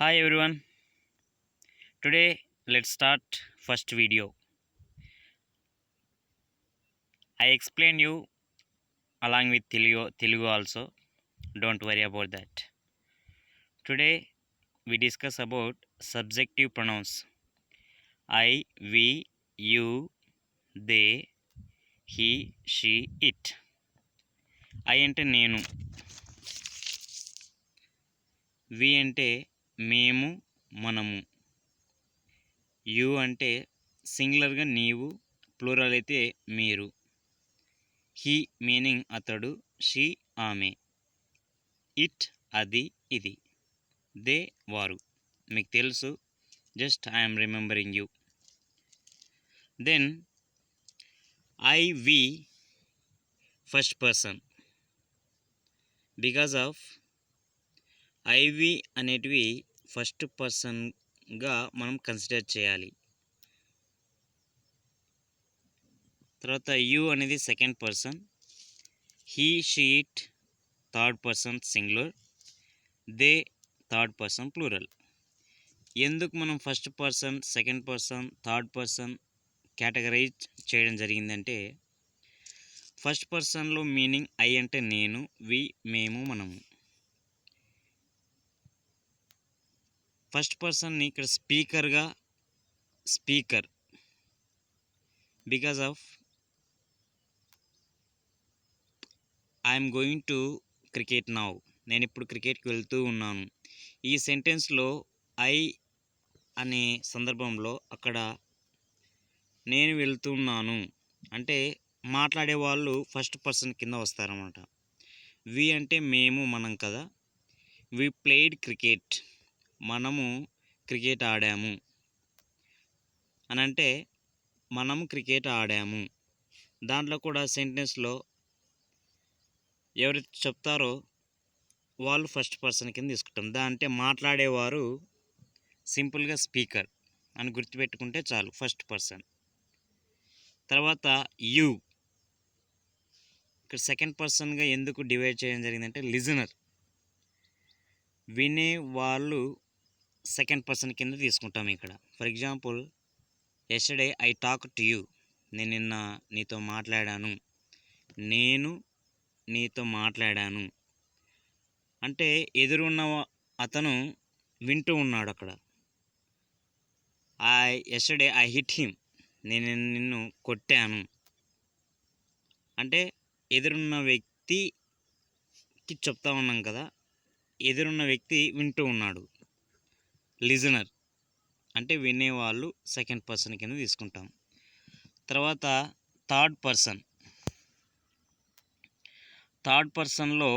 Hi everyone. Today let's start first video. I explain you along with Telugu also. Don't worry about that. Today we discuss about subjective pronouns. I, we, you, they, he, she, it. I అంటే నేను, we అంటే మేము, మనము, you అంటే సింగులర్గా నీవు, plural అయితే మీరు. He meaning అతడు, షీ ఆమె, ఇట్ అది ఇది, దే వారు. మీకు తెలుసు, just I'm remembering you. Then I we first person. Because of I we అనేటివి ఫస్ట్ పర్సన్గా మనం కన్సిడర్ చేయాలి. తర్వాత యూ అనేది second person, he she it third person singular, they third person plural. ఎందుకు మనం first person, second person, third person categorize చేయడం జరిగిందంటే, ఫస్ట్ పర్సన్లో మీనింగ్ ఐ అంటే నేను, వి మేము, మనము. ఫస్ట్ పర్సన్ని ఇక్కడ స్పీకర్గా, speaker because of I'm going to cricket now. నేను ఇప్పుడు క్రికెట్కి వెళ్తూ ఉన్నాను. ఈ సెంటెన్స్లో ఐ అనే సందర్భంలో అక్కడ నేను వెళ్తున్నాను అంటే మాట్లాడే వాళ్ళు ఫస్ట్ పర్సన్ కింద వస్తారన్నమాట. వి అంటే మేము, మనం కదా. వి ప్లేడ్ క్రికెట్, మనము క్రికెట్ ఆడాము అని అంటే మనము క్రికెట్ ఆడాము. దాంట్లో కూడా సెంటెన్స్లో ఎవరైతే చెప్తారో వాళ్ళు ఫస్ట్ పర్సన్ కింద తీసుకుంటాం. అంటే మాట్లాడేవారు సింపుల్గా స్పీకర్ అని గుర్తుపెట్టుకుంటే చాలు, ఫస్ట్ పర్సన్. తర్వాత యూ ఇక్కడ సెకండ్ పర్సన్గా ఎందుకు డివైడ్ చేయడం జరిగిందంటే, లిజనర్, వినే వాళ్ళు సెకండ్ పర్సన్ కింద తీసుకుంటాం ఇక్కడ. For example, yesterday I talk to you, నేను నిన్న నీతో మాట్లాడాను, నేను నీతో మాట్లాడాను అంటే ఎదురున్న అతను వింటూ ఉన్నాడు అక్కడ. ఎస్టర్డే ఐ హిట్ హిమ్, నేను నిన్ను కొట్టాను అంటే ఎదురున్న వ్యక్తికి చెప్తా ఉన్నాం కదా, ఎదురున్న వ్యక్తి వింటూ ఉన్నాడు. లిజనర్ అంటే వినేవాళ్ళు సెకండ్ పర్సన్ కింద తీసుకుంటాం. తర్వాత థర్డ్ పర్సన్. థర్డ్ పర్సన్లో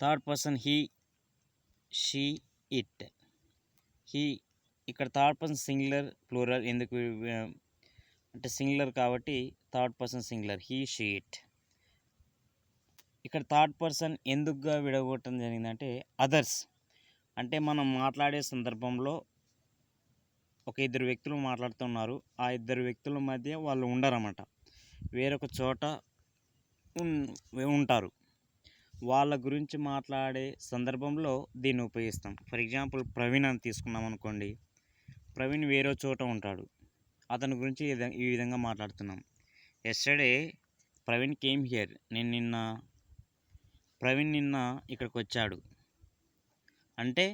third person he she it. He ఇక్కడ థర్డ్ పర్సన్ సింగులర్, ప్లూరల్ ఎందుకు అంటే సింగులర్ కాబట్టి third person singular, he she it. ఇక్కడ థర్డ్ పర్సన్ ఎందుకుగా విడగొట్టడం జరిగిందంటే, అదర్స్ అంటే మనం మాట్లాడే సందర్భంలో ఒక ఇద్దరు వ్యక్తులు మాట్లాడుతున్నారు, ఆ ఇద్దరు వ్యక్తుల మధ్య వాళ్ళు ఉండరన్నమాట, వేరొక చోట ఉంటారు. వాళ్ళ గురించి మాట్లాడే సందర్భంలో దీన్ని ఉపయోగిస్తాం. ఫర్ ఎగ్జాంపుల్, ప్రవీణ్ అని తీసుకున్నాం అనుకోండి. ప్రవీణ్ వేరే చోట ఉంటాడు, అతని గురించి ఈ విధంగా మాట్లాడుతున్నాం. Yesterday Praveen came here, Praveen నిన్న ఇక్కడికి వచ్చాడు అంటే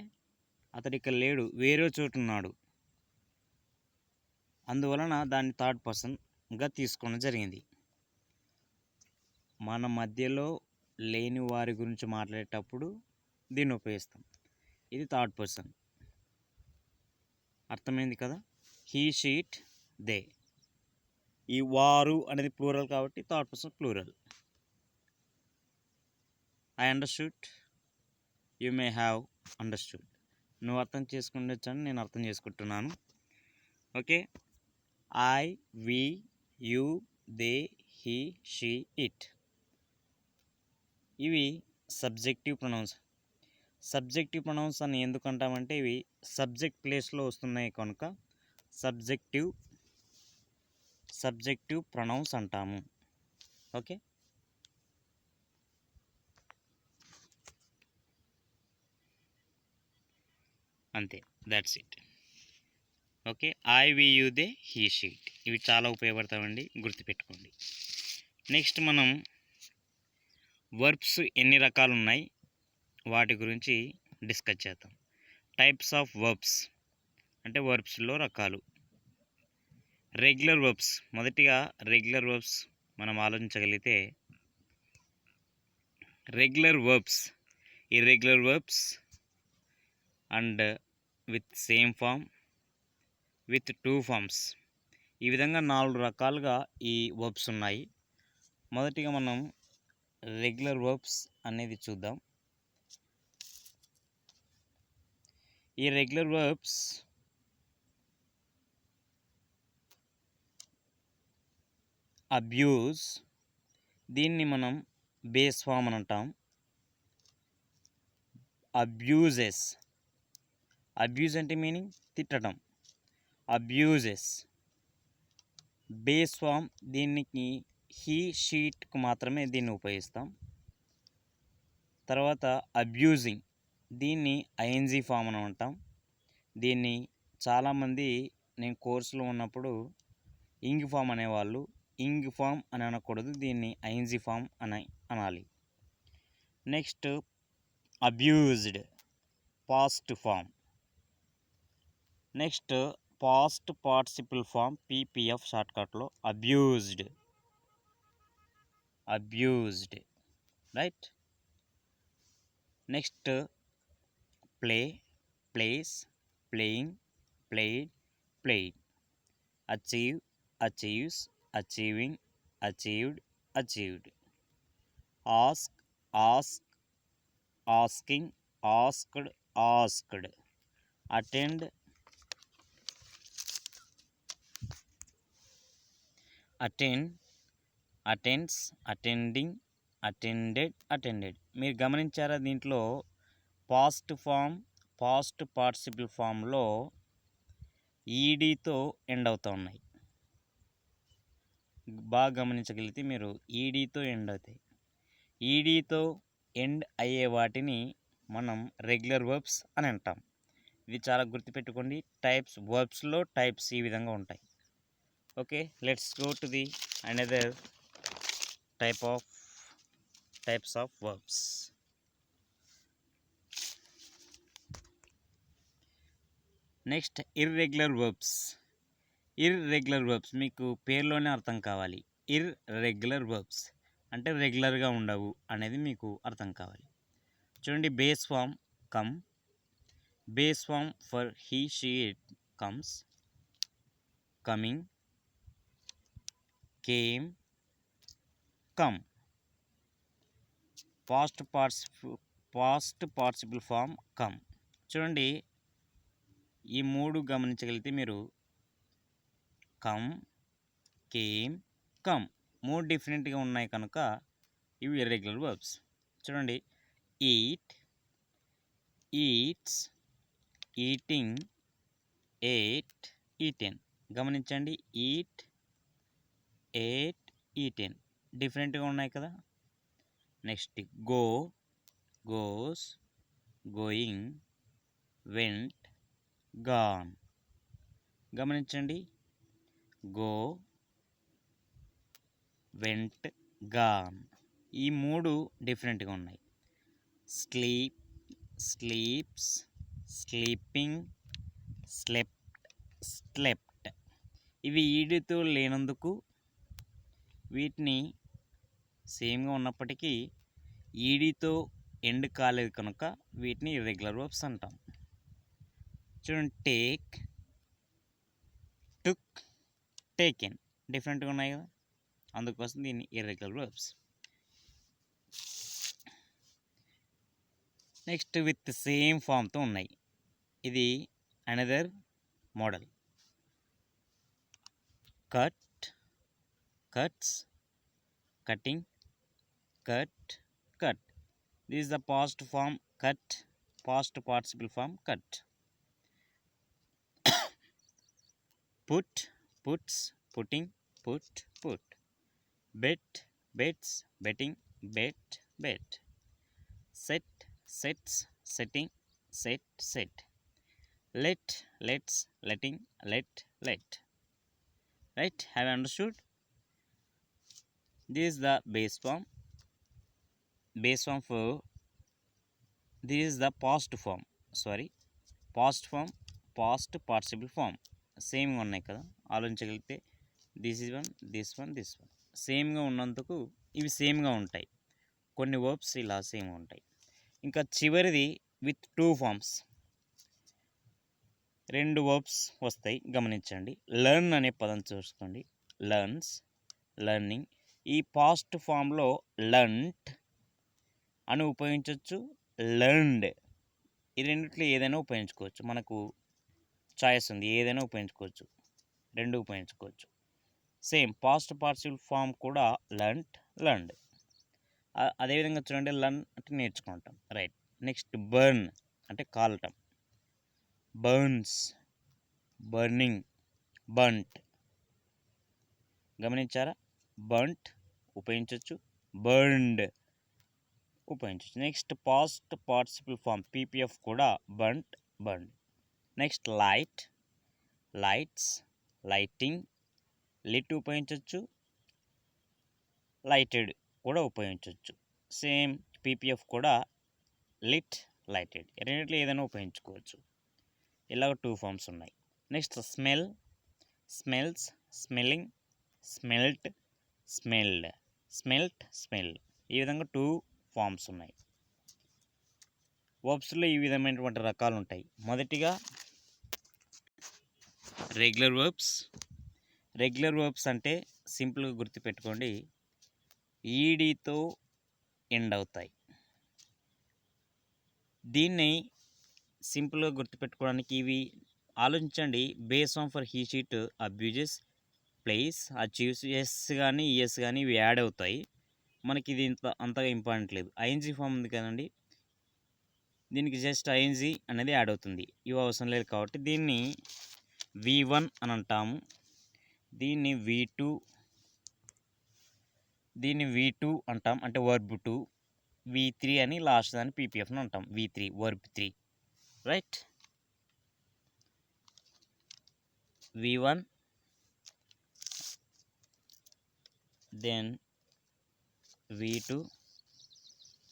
అతడు ఇక్కడ లేడు, వేరే చోటు ఉన్నాడు. అందువలన దాన్ని థర్డ్ పర్సన్గా తీసుకోవడం జరిగింది. మన మధ్యలో లేని వారి గురించి మాట్లాడేటప్పుడు దీన్ని ఉపయోగిస్తాం. ఇది థర్డ్ పర్సన్. అర్థమైంది కదా. He she it they. ఈ వారు అనేది ప్లూరల్ కాబట్టి third person plural. I understood, you may have understood. నువ్వు అర్థం చేసుకుండొచ్చని నేను అర్థం చేసుకుంటున్నాను. Okay. I, we, you, they, he, she, it. ఇవి సబ్జెక్టివ్ ప్రొనౌన్స్. సబ్జెక్టివ్ ప్రొనౌన్స్ అని ఎందుకంటామంటే, ఇవి సబ్జెక్ట్ ప్లేస్లో వస్తున్నాయి కనుక సబ్జెక్టివ్ ప్రొనౌన్స్ అంటాము. ఓకే. అంతే, that's it. Okay, I we you they he she it ఇవి చాలా ఉపయోగపడతామండి, గుర్తుపెట్టుకోండి. నెక్స్ట్ మనం వర్బ్స్ ఎన్ని రకాలు ఉన్నాయి వాటి గురించి డిస్కస్ చేద్దాం. టైప్స్ ఆఫ్ వర్బ్స్ అంటే వర్బ్స్లో రకాలు. రెగ్యులర్ వర్బ్స్, మొదటిగా రెగ్యులర్ వర్బ్స్ మనం ఆలోచించగలిగితే regular verbs, irregular verbs and with same form, with two forms, ఈ విధంగా 4 రకాలుగా ఈ వర్బ్స్ ఉన్నాయి. మొదటిగా మనం రెగ్యులర్ వర్బ్స్ అనేది చూద్దాం. ఈ రెగ్యులర్ వర్బ్స్ అబ్యూజ్, దీన్ని మనం బేస్ ఫామ్ అని అంటాం. అబ్యూజెస్, అబ్యూజ్ అంటే మీనింగ్ తిట్టడం, అబ్యూజెస్. బేస్ ఫామ్, దీనికి హీ షీట్కు మాత్రమే దీన్ని ఉపయోగిస్తాం. తర్వాత అబ్యూజింగ్, దీన్ని ఐఎన్జీ ఫామ్ అని అంటాం. దీన్ని చాలామంది నేను కోర్సులో ఉన్నప్పుడు ఇంగ్ ఫామ్ అనేవాళ్ళు, ఇంగ్ ఫామ్ అని అనకూడదు, దీన్ని ఐఎన్జీ ఫామ్ అని అనాలి. Next abused, past form. Next past participle form, PPF షార్ట్కట్లో abused, abused, right. Next play, plays, playing, played, played. Achieve, achieves, achieving, achieved, achieved. Ask, ask, asking, asked, asked. Attend, attend, attends, attending, attended, attended. మీరు గమనించారా, దీంట్లో past form, past participle ఫామ్లో ఈడీతో end అవుతూ ఉన్నాయి. బాగా గమనించగలిగితే మీరు ఈడీతో end అవుతాయి. ఈడీతో end అయ్యే వాటిని మనం రెగ్యులర్ వర్బ్స్ అని అంటాం. ఇది చాలా గుర్తుపెట్టుకోండి. టైప్స్, వర్బ్స్లో టైప్స్ ఈ విధంగా ఉంటాయి. Okay, let's go to the another types of verbs. Next irregular verbs. Irregular verbs మీకు పేరులోనే అర్థం కావాలి. ఇర్రెగ్యులర్ వర్బ్స్ అంటే రెగ్యులర్గా ఉండవు అనేది మీకు అర్థం కావాలి. చూడండి, base form come, base form for he she it comes, coming, came, come. Past participle form come. చూడండి, ఈ 3 గమనించగలిగితే మీరు కమ్, కేమ్, కమ్ 3 డిఫరెంట్గా ఉన్నాయి కనుక ఇవి ఇర్రెగ్యులర్ వర్బ్స్. చూడండి, eat, eats, eating, ate, eaten. గమనించండి, ఈట్, ఏట్, ఈటెన్ డిఫరెంట్గా ఉన్నాయి కదా. Next go, goes, going, went, gone. గమనించండి, గో, వెంట్, గాన్. ఈ 3 డిఫరెంట్గా ఉన్నాయి. Sleep, sleeps, sleeping, slept, slept. ఇవి ఈడితో లేనందుకు వీటిని సేమ్గా ఉన్నప్పటికీ ఈడితో ఎండ్ కాలేదు కనుక వీటిని ఇర్రెగ్యులర్ వర్బ్స్ అంటాం. చూడండి, టేక్, టుక్, టేకెన్ డిఫరెంట్గా ఉన్నాయి కదా, అందుకోసం దీన్ని irregular verbs. Next with same ఫామ్తో ఉన్నాయి. ఇది another model. Cut, cuts, cutting, cut, cut. This is the past form cut, past participle form cut. Put, puts, putting, put, put. Bet, bets, betting, bet, bet. Set, sets, setting, set, set. let, lets, letting, let. Right? Have you understood? This is the base form. Base form for this is the past form. Sorry, past form, past participle form. సేమ్గా ఉన్నాయి కదా, ఆలోచించగలిగితే this is one, this one, this one సేమ్గా ఉన్నందుకు ఇవి సేమ్గా ఉంటాయి. కొన్ని verbs ఇలా సేమ్గా ఉంటాయి. ఇంకా చివరిది విత్ టూ ఫార్మ్స్, రెండు వర్బ్స్ వస్తాయి, గమనించండి. లెర్న్ అనే పదం చూసుకోండి. Learns, learning. ఈ పాస్ట్ ఫామ్లో లెర్న్ట్ అని ఉపయోగించవచ్చు, లెర్న్డ్. ఈ రెండిట్లో ఏదైనా ఉపయోగించుకోవచ్చు. మనకు చాయిస్ ఉంది, ఏదైనా ఉపయోగించుకోవచ్చు, రెండు ఉపయోగించుకోవచ్చు. సేమ్ పాస్ట్ పార్టిసిపల్ ఫామ్ కూడా లెర్న్ట్, లెర్న్డ్. అదేవిధంగా చూడండి, లెర్న్ అంటే నేర్చుకుంటాం. రైట్. నెక్స్ట్ బర్న్ అంటే కాలటం. Burns, burning, burnt. గమనించారా? బంట్ ఉపయోగించవచ్చు, బర్న్డ్ ఉపయోగించవచ్చు. Next past participle form PPF కూడా burnt, burned. Next light, lights, lighting. Lit ఉపయోగించవచ్చు, లైటెడ్ కూడా ఉపయోగించవచ్చు. సేమ్ పీపీఎఫ్ కూడా లిట్, లైటెడ్. రెండిట్లో ఏదైనా ఉపయోగించుకోవచ్చు. ఇలాగ టూ ఫామ్స్ ఉన్నాయి. Next smell, smells, smelling, smelt, smelled, smelt, smell. ఈ విధంగా టూ ఫామ్స్ ఉన్నాయి. వర్బ్స్లో ఈ విధమైనటువంటి రకాలు ఉంటాయి. మొదటిగా రెగ్యులర్ వర్బ్స్. రెగ్యులర్ వర్బ్స్ అంటే సింపుల్గా గుర్తుపెట్టుకోండి, ఈడీతో ఎండ్ అవుతాయి. దీన్ని సింపుల్గా గుర్తుపెట్టుకోవడానికి ఇవి ఆలోచించండి. Base on for he she it abuses, places, achieves, S కానీ ఈఎస్ కానీ ఇవి యాడ్ అవుతాయి. మనకి ఇది అంతగా ఇంపార్టెంట్ లేదు. ఐఎన్జీ ఫామ్ ఉంది కదండి, దీనికి జస్ట్ ఐఎన్జీ అనేది యాడ్ అవుతుంది. ఇవి అవసరం లేదు కాబట్టి దీన్ని V1 అని అంటాము, దీన్ని V2 అంటాం, అంటే వర్బ్ 2. V3 అని లాస్ట్ దాన్ని పీపీఎఫ్ని అంటాం, V3 verb 3. Right. V1 then V2,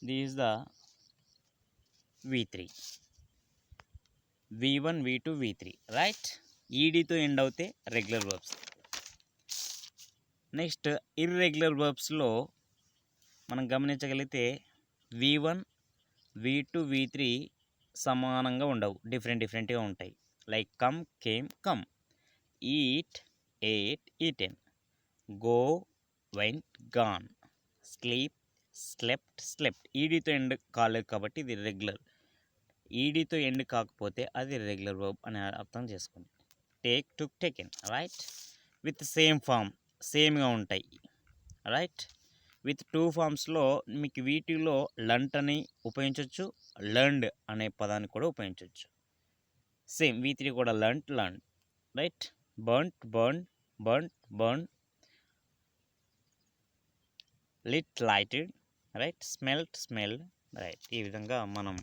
this is the V3. V1, V2, V3. Right. ఈడీతో ఎండ్ అవుతే రెగ్యులర్ వర్బ్స్. నెక్స్ట్ ఇర్రెగ్యులర్ వర్బ్స్లో మనం గమనించగలిగితే V1, V2, V3 సమానంగా ఉండవు, డిఫరెంట్గా ఉంటాయి. Like come, came, come. Eat, ate, eaten. Go, went, gone. Sleep, slept, slept. ఈడీతో ఎండ్ కాలేదు కాబట్టి ఇది రెగ్యులర్. ఈడీతో ఎండ్ కాకపోతే అది రెగ్యులర్ వర్బ్ అని అర్థం చేసుకోండి. Take, took, taken. Right. With same form, సేమ్గా ఉంటాయి. రైట్. విత్ టూ ఫామ్స్లో మీకు వీటిలో లంట్ అని ఉపయోగించవచ్చు, లర్న్డ్ అనే పదాన్ని కూడా ఉపయోగించవచ్చు. సేమ్ V3 కూడా learnt, learn. Right. Burnt, burn, burnt, burn. Lit, lighted. Right. Smelt, smelled. Right. ఈ విధంగా మనం